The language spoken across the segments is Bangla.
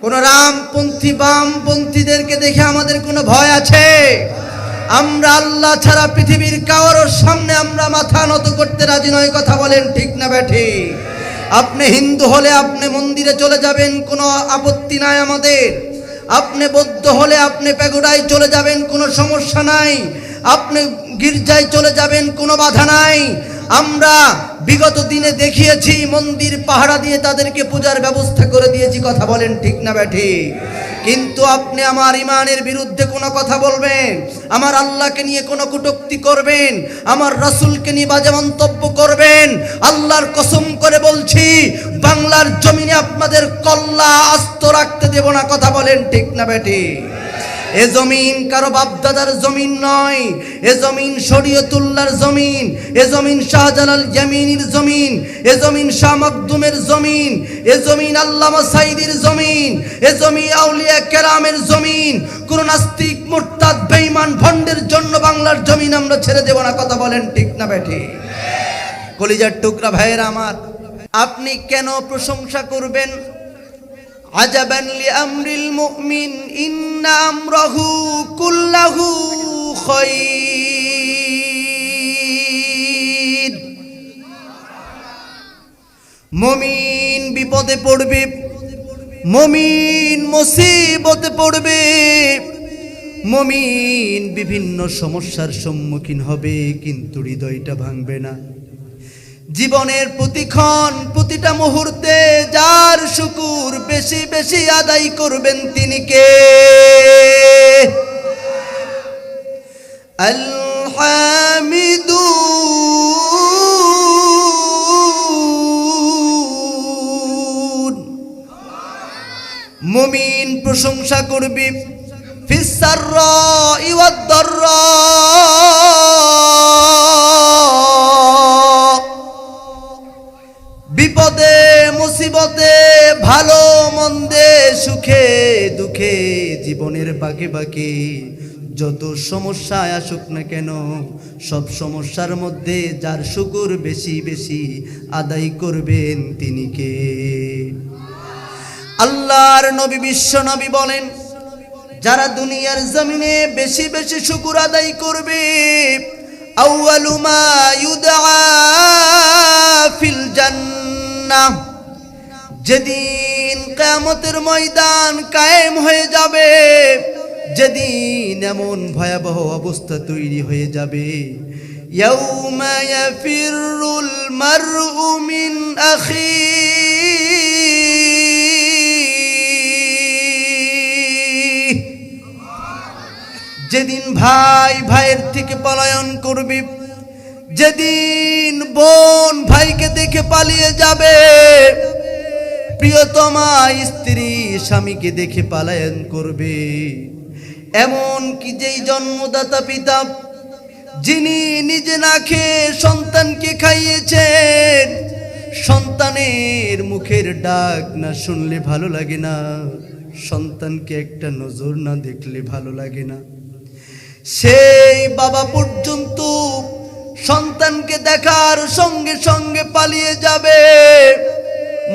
কোন রামপন্থী বামপন্থীদেরকে দেখে আমাদের কোনো ভয় আছে? আমরা আল্লাহ ছাড়া পৃথিবীর কারোর সামনে আমরা মাথা নত করতে রাজি নয়। কথা বলেন ঠিক না ব্যাঠিক? আপনি হিন্দু হলে আপনি মন্দিরে চলে যাবেন, কোনো আপত্তি নাই আমাদের। আপনি বৌদ্ধ হলে আপনি প্যাগোডায় চলে যাবেন, কোনো সমস্যা নাই। আপনি গির্জায় চলে যাবেন, কোনো বাধা নাই। আমরা বিগত দিনে দেখিয়েছি মন্দির পাহারা দিয়ে তাদেরকে পূজার ব্যবস্থা করে দিয়েছি। কথা বলেন ঠিক না ব্যাঠিক? কিন্তু আপনি আমার ইমানের বিরুদ্ধে কোনো কথা বলবেন, আমার আল্লাহকে নিয়ে কোনো কটূক্তি করবেন, আমার রাসূলকে নিয়ে বাজে মন্তব্য করবেন, আল্লাহর কসম করে বলছি বাংলার জমিনে আপনাদের কল্লা আস্ত রাখতে দেব না। কথা বলেন ঠিক না ব্যাঠিক? এ জমিন কারো বাপদাদার জমিন নয়, এ জমিন শরীয়তুল্লাহর জমিন, এ জমিন শাহজালাল ইয়ামিনীর জমিন, এ জমিন শাহ মাকদুমের জমিন, এ জমিন আল্লামা সাঈদীর জমিন, এ জমিন আউলিয়া কেরামের জমিন। কোন নাস্তিক মুরতাদ বেঈমান ভণ্ডের জন্য বাংলার জমিন আমরা ছেড়ে দেব না। কথা বলেন ঠিক না ব্যাঠিক? কলিজার টুকরা ভাইয়েরা আমার, আপনি কেন প্রশংসা করবেন? আজাবান লিআমরিল মুমিন ইন্না আমরাহু কুল্লাহু খায়র। মুমিন বিপদে পড়বে, মুমিন মুসিবতে পড়বে, মুমিন বিভিন্ন সমস্যার সম্মুখীন হবে, কিন্তু হৃদয়টা ভাঙবে না। জীবনের প্রতিক্ষণ প্রতিটা মুহূর্তে যার শুকুর বেশি বেশি আদায় করবেন তিনি কে? আল হামিদুন। মুমিন প্রশংসা করবে ফিস সাররাই ওয়াদ দাররা। বিপদে মুসিবতে, ভালো মন্দে, সুখে দুঃখে, জীবনের বাঁকে বাঁকে যত সমস্যায় আসুক না কেন, সব সমস্যার মধ্যে যার শুকর বেশি বেশি আদায় করবেন তিনি কে? আল্লাহর নবী বিশ্ব নবী বলেন, যারা দুনিয়ার জমিনে বেশি বেশি শুকর আদায় করবে, আউয়ালু মা ইউদআ ফিল জান্নাহ, যেদিন কিয়ামতের ময়দান কায়েম হয়ে যাবে, যেদিন এমন ভয়াবহ অবস্থা তৈরি হয়ে যাবে, ইয়াউমা ইয়াফিরুল মারউ মিন আখিহি, যেদিন ভাই ভাইয়ের থেকে পলায়ন করবে, যেদিন বোন ভাইকে দেখে পালিয়ে যাবে, প্রিয়তমা স্ত্রী স্বামীকে দেখে পলায়ন করবে, এমন কি যেই জন্মদাতা পিতা যিনি নিজে না খেয়ে সন্তানকে খাইয়েছেন, সন্তানের মুখের ডাক না শুনলে ভালো লাগে না, সন্তানকে একটা নজর না দেখলে ভালো লাগে না, সেই বাবা পর্যন্ত সন্তানকে দেখার সঙ্গে সঙ্গে পালিয়ে যাবে।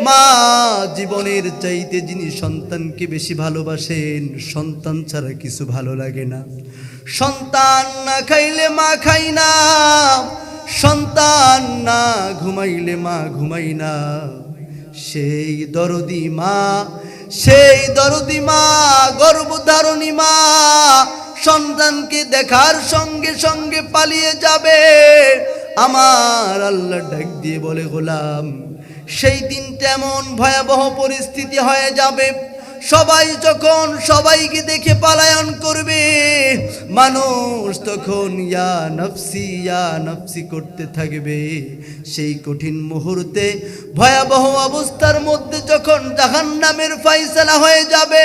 মা জীবনের চাইতে যিনি সন্তানকে বেশি ভালোবাসেন, সন্তান ছাড়া কিছু ভালো লাগে না। সন্তান না খাইলে মা খাই না, সন্তান না ঘুমাইলে মা ঘুমাই না। সেই দরদি মা, সেই দরদি মা, গর্ভধারণী মা সন্তানকে দেখার সঙ্গে সঙ্গে পালিয়ে যাবে। আমার আল্লাহ ডাক দিয়ে বলে, গোলাম, সেই দিনটা এমন ভয়াবহ পরিস্থিতি হয়ে যাবে, সবাই যখন সবাইকে দেখে পলায়ন করবে, মানুষ তখন ইয়া নফসি করতে থাকবে। সেই কঠিন মুহূর্তে ভয়াবহ অবস্থার মধ্যে যখন জাহান্নামের ফয়সালা হয়ে যাবে,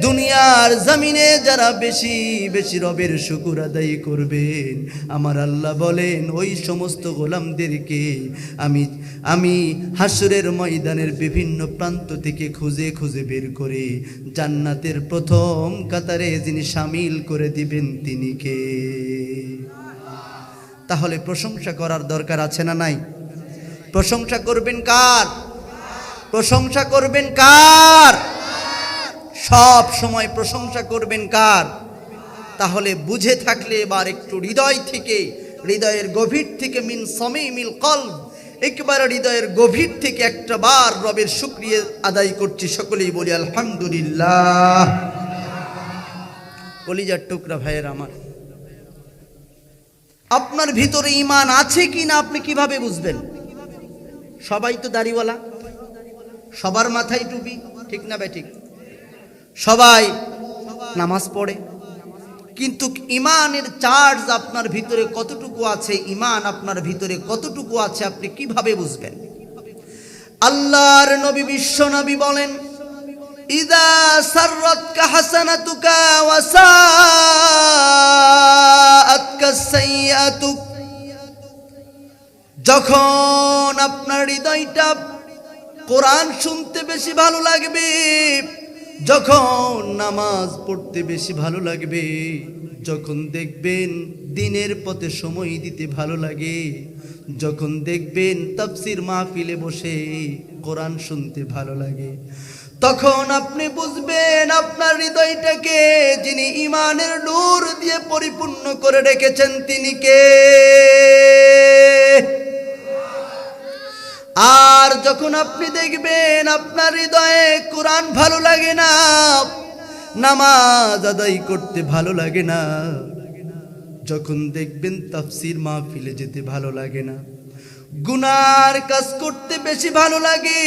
দুনিয়ার জমিনে যারা বেশি বেশি রবের শুকর আদায় করবেন, আমার আল্লাহ বলেন ওই সমস্ত গোলামদেরকে আমি হাসরের ময়দানের বিভিন্ন প্রান্ত থেকে খুঁজে খুঁজে বের করে জান্নাতের প্রথম কাতারে যিনি শামিল করে দিবেন তিনি কে? তাহলে প্রশংসা করার দরকার আছে না নাই? প্রশংসা করবেন কার? প্রশংসা করবেন কার? সব সময় প্রশংসা করবেন কার? তাহলে বুঝে থাকলে এবার একটু হৃদয় থেকে, হৃদয়ের গভীর থেকে, মিন সামিমিল কলব, একবার হৃদয়ের গভীর থেকে একটা বার রবের শুকরিয়া আদায় করছি। সকলেই বলি আলহামদুলিল্লাহ। কলিজার টুকরা ভাইয়ের আমার, আপনার ভিতরে ঈমান আছে কি না আপনি কিভাবে বুঝবেন? সবাই তো দাড়িওয়ালা, সবার মাথায় টুপি, ঠিক না বেঠিক? সবাই নামাজ পড়ে, কিন্তু ঈমানের চার্জ আপনার ভিতরে কতটুকু আছে, ঈমান আপনার ভিতরে কতটুকু আছে আপনি কিভাবে বুঝবেন? আল্লাহর নবী, বিশ্ব নবী বলেন, ইযা সাররাতকা হাসানাতুকা ওয়া সাআতকা সাইয়্যাতুক, যখন আপনার হৃদয়টা কোরআন শুনতে বেশি ভালো লাগবে, যখন নামাজ পড়তে বেশি ভালো লাগবে, যখন দেখবেন দ্বীনের পথে সময় দিতে ভালো লাগে, যখন দেখবেন তাফসীর মাহফিলে বসে কোরআন শুনতে ভালো লাগে, তখন আপনি বুঝবেন আপনার হৃদয়টাকে যিনি ঈমানের নূর দিয়ে পরিপূর্ণ করে রেখেছেন তিনি কে। আর যখন আপনি দেখবেন আপনার হৃদয়ে কোরআন ভালো লাগে না, নামাজ আদায় করতে ভালো লাগে না, যখন দেখবেন তাফসীর মাহফিলে যেতে ভালো লাগে না, গুনার কাজ করতে বেশি ভালো লাগে,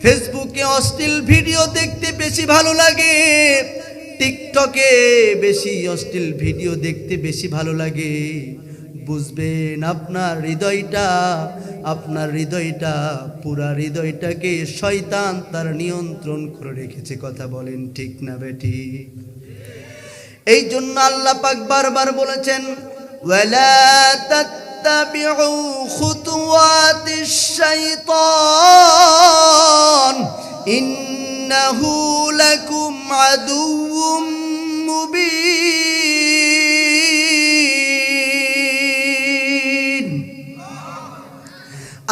ফেসবুকে অশ্লীল ভিডিও দেখতে বেশি ভালো লাগে, টিকটকে বেশি অশ্লীল ভিডিও দেখতে বেশি ভালো লাগে, বুঝবেন আপনার হৃদয়টা পুরা হৃদয়টাকে শয়তান তার নিয়ন্ত্রণ করে রেখেছে। কথা বলেন ঠিক না বেটি? এই জন্য আল্লাহ পাক বারবার বলেছেন, ওয়ালা তাত্তাবিউ খুতুওয়াতিশ শাইতান ইন্নাহু লাকুম আদুউম মুবিন।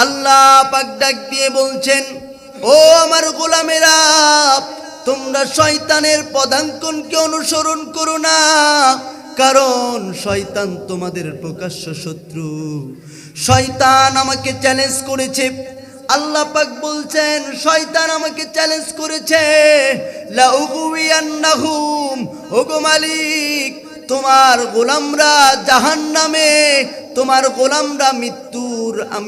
আল্লাহ পাক ডাক দিয়ে বলছেন, ও আমার গোলামেরা, তোমরা শয়তানের পদাঙ্কনকে অনুসরণ করো না, কারণ শয়তান তোমাদের প্রকাশ্য শত্রু। শয়তান আমাকে চ্যালেঞ্জ করেছে, আল্লাহ পাক বলছেন শয়তান আমাকে চ্যালেঞ্জ করেছে, লা উগুইয়ান্নাহুম, ওগো মালিক তোমার গোলামরা জাহান্নামে, তোমার গোলামরা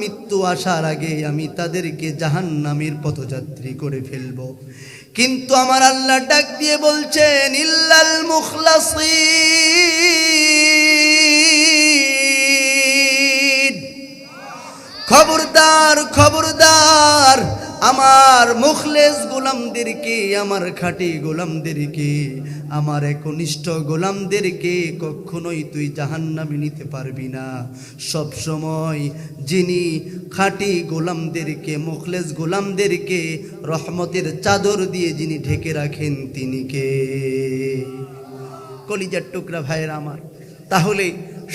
মৃত্যু আসার আগে আমি তাদেরকে জাহান্নামের পথযাত্রী করে ফেলবো। কিন্তু আমার আল্লাহ ডাক দিয়ে বলছেন, ইল্লাল মুখলাসিন, খবরদার খবরদার, আমার মুখলেস গোলামদেরকে, আমার খাঁটি গোলামদেরকে, আমার একনিষ্ঠ গোলামদেরকে কখনোই তুই জাহান্নামে নিতে পারবি না। সব সময় যিনি খাঁটি গোলামদেরকে, মুখলেস গোলামদেরকে রহমতের চাদর দিয়ে যিনি ঢেকে রাখেন তিনি কে? কলিজার টুকরা ভাইয়ের আমার, তাহলে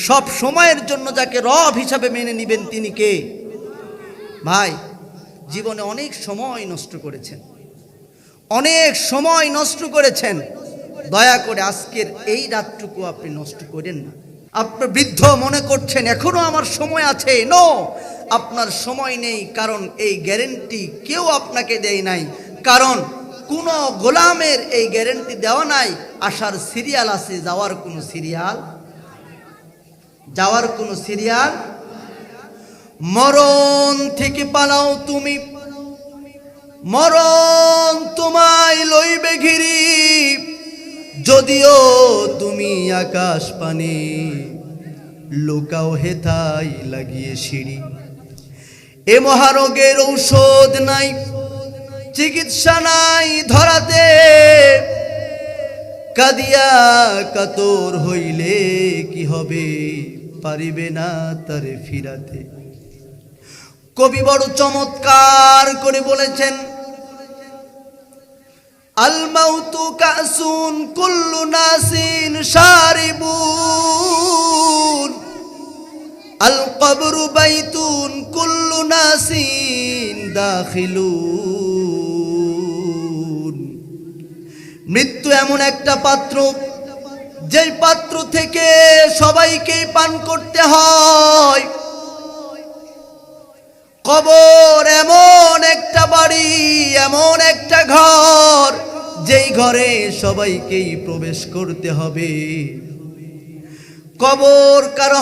সব সময়ের জন্য যাকে রব হিসাবে মেনে নিবেন তিনি কে? ভাই, জীবনে অনেক সময় নষ্ট করেছেন, অনেক সময় নষ্ট করেছেন, দয়া করে আজকের এই রাতটুকু আপনি নষ্ট করেন না। আপনি বৃদ্ধ মনে করছেন এখনো আমার সময় আছে, নো, আপনার সময় নেই, কারণ এই গ্যারেন্টি কেউ আপনাকে দেয় নাই, কারণ কোনো গোলামের এই গ্যারেন্টি দেওয়া নাই আসার সিরিয়াল আছে, যাওয়ার কোনো সিরিয়াল। মরণ থেকে পালাও তুমি, মরণ তোমায় লইবে ঘিরি, যদিও তুমি আকাশ পানে, লুকাও হেথায় লাগিয়ে সিঁড়ি। এ মহারোগের ঔষধ নাই, চিকিৎসা নাই ধরাতে, কাদিয়া কাতর হইলে কি হবে, পারিবে না তারে ফিরাতে। কবি বড় চমৎকার করে বলেছেন, আল মাউতু কাসুন কুল্লু নাসিন শারিবুন, আল কবরু বাইতুন কুল্লু নাসিন দাখিলুন। মৃত্যু এমন একটা পাত্র, যেই পাত্র থেকে সবাইকে পান করতে হয়। কবর এমন একটা বাড়ি, এমন একটা ঘর, যেই ঘরে সবাইকেই প্রবেশ করতে হবে। কবর কারো